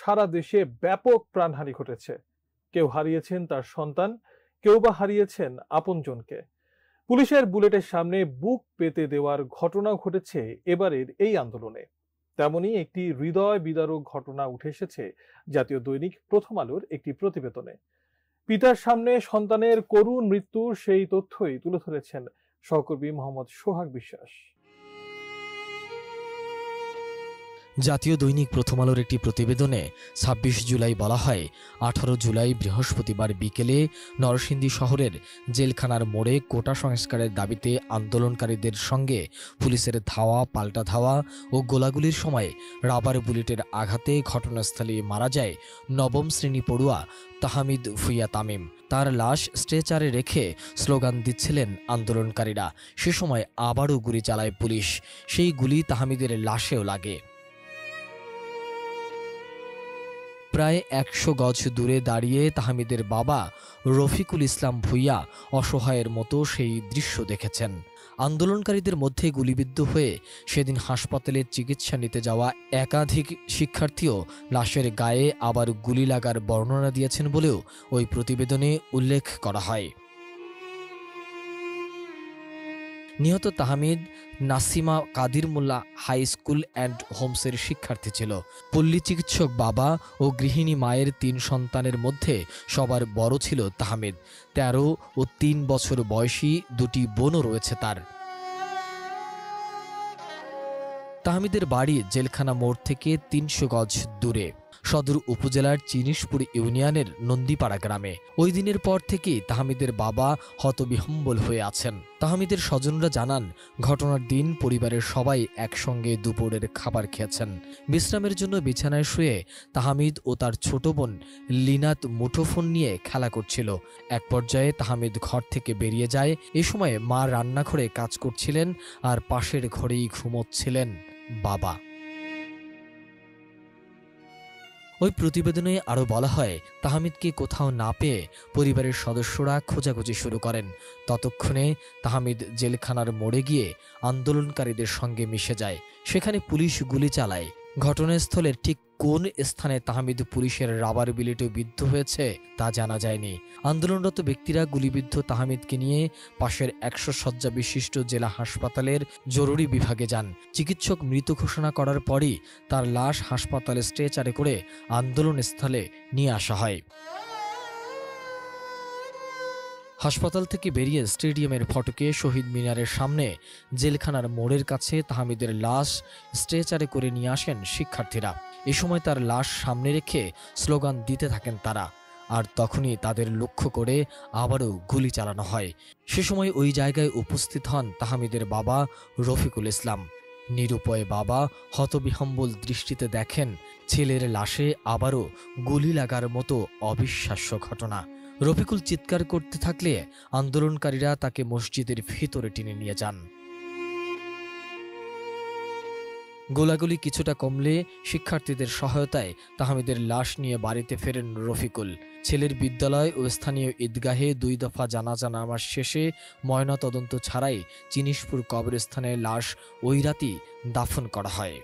সারা দেশে ব্যাপক প্রাণহানি ঘটেছে। কেউ হারিয়েছেন তার সন্তান, কেউ বা হারিয়েছেন আপনজনকে। পুলিশের বুলেটের সামনে বুক পেতে দেওয়ার ঘটনাও ঘটেছে এবারের এই আন্দোলনে। তেমনি একটি হৃদয় বিদারক ঘটনা উঠে এসেছে জাতীয় দৈনিক প্রথম আলোর একটি প্রতিবেদনে। পিতার সামনে সন্তানের করুণ মৃত্যুর সেই তথ্যই তুলে ধরেছেন সহকর্মী মোহাম্মদ সোহাগ বিশ্বাস। জাতীয় দৈনিক প্রথম আলোর একটি প্রতিবেদনে ২৬ জুলাই বলা হয়, ১৮ জুলাই বৃহস্পতিবার বিকেলে নরসিংদী শহরের জেলখানার মোড়ে কোটা সংস্কারের দাবিতে আন্দোলনকারীদের সঙ্গে পুলিশের ধাওয়া পাল্টা ধাওয়া ও গোলাগুলির সময় রাবার বুলেটের আঘাতে ঘটনাস্থলে মারা যায় নবম শ্রেণী পড়ুয়া তাহমিদ ভুঁইয়া তামিম। তার লাশ স্ট্রেচারে রেখে স্লোগান দিচ্ছিলেন আন্দোলনকারীরা। সে সময় আবারও গুলি চালায় পুলিশ। সেই গুলি তাহমিদের লাশেও লাগে। প্রায় ১০০ গজ দূরে দাঁড়িয়ে তাহমিদের বাবা রফিকুল ইসলাম ভুঁইয়া অসহায়ের মতো সেই দৃশ্য দেখেছেন। আন্দোলনকারীদের মধ্যে গুলিবিদ্ধ হয়ে সেদিন হাসপাতালে চিকিৎসা নিতে যাওয়া একাধিক শিক্ষার্থীও লাশের গায়ে আবার গুলি লাগার বর্ণনা দিয়েছেন বলেও ওই প্রতিবেদনে উল্লেখ করা হয়। নিহত তাহমিদ নাসিমা কাদির মোল্লা হাই স্কুল অ্যান্ড হোমসের শিক্ষার্থী ছিল। পল্লী চিকিৎসক বাবা ও গৃহিণী মায়ের ৩ সন্তানের মধ্যে সবার বড় ছিল তাহমিদ। ১৩ ও ৩ বছর বয়সী ২টি বোনও রয়েছে তার। তাহমিদের বাড়ি জেলখানা মোড় থেকে ৩০০ গজ দূরে, সদর উপজেলার চিনিশপুর ইউনিয়নের নন্দীপাড়া গ্রামে। ওই দিনের পর থেকেই তাহমিদের বাবা হতবিহ্বল হয়ে আছেন। তাহমিদের স্বজনরা জানান, ঘটনার দিন পরিবারের সবাই একসঙ্গে দুপুরের খাবার খেয়েছেন। বিশ্রামের জন্য বিছানায় শুয়ে তাহমিদ ও তার ছোট বোন লিনাত মুঠোফোন নিয়ে খেলা করছিল। এক পর্যায়ে তাহমিদ ঘর থেকে বেরিয়ে যায়। এ সময় মা রান্নাঘরে কাজ করছিলেন আর পাশের ঘরেই ঘুমোচ্ছিলেন বাবা। ওই প্রতিবেদনে আরও বলা হয়, তাহমিদকে কোথাও না পেয়ে পরিবারের সদস্যরা খোঁজাখুঁজি শুরু করেন। ততক্ষণে তাহমিদ জেলখানার মোড়ে গিয়ে আন্দোলনকারীদের সঙ্গে মিশে যায়। সেখানে পুলিশ গুলি চালায়। ঘটনাস্থলের ঠিক কোন স্থানে তাহমিদ পুলিশের রাবার বুলেটে বিদ্ধ হয়েছে তা জানা যায়নি। আন্দোলনরত ব্যক্তিরা গুলিবিদ্ধ তাহমিদকে নিয়ে পাশের ১০০ শয্যা বিশিষ্ট জেলা হাসপাতালের জরুরি বিভাগে যান। চিকিৎসক মৃত ঘোষণা করার পরই তার লাশ হাসপাতালে স্ট্রেচারে করে আন্দোলনস্থলে নিয়ে আসা হয়। হাসপাতাল থেকে বেরিয়ে স্টেডিয়ামের ফটকে শহীদ মিনারের সামনে জেলখানার মোড়ের কাছে তাহমিদের লাশ স্ট্রেচারে করে নিয়ে আসেন শিক্ষার্থীরা। এ সময় তার লাশ সামনে রেখে স্লোগান দিতে থাকেন তারা। আর তখনই তাদের লক্ষ্য করে আবারও গুলি চালানো হয়। সে সময় ওই জায়গায় উপস্থিত হন তাহমিদের বাবা রফিকুল ইসলাম। নিরুপায় বাবা হতবিহ্বল দৃষ্টিতে দেখেন ছেলের লাশে আবারও গুলি লাগার মতো অবিশ্বাস্য ঘটনা। রফিকুল চিৎকার করতে থাকলে আন্দোলনকারীরা তাকে মসজিদের ভিতরে টেনে নিয়ে যান। গোলাগুলি কিছুটা কমলে শিক্ষার্থীদের সহায়তায় তাহমিদের লাশ নিয়ে বাড়িতে ফেরেন রফিকুল। ছেলের বিদ্যালয় ও স্থানীয় ঈদগাহে ২ দফা জানাজা নামাজ শেষে ময়নাতদন্ত ছাড়াই চিনিশপুর কবরস্থানে লাশ ওই রাতেই দাফন করা হয়।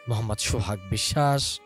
মোহাম্মদ সোহাগ বিশ্বাস,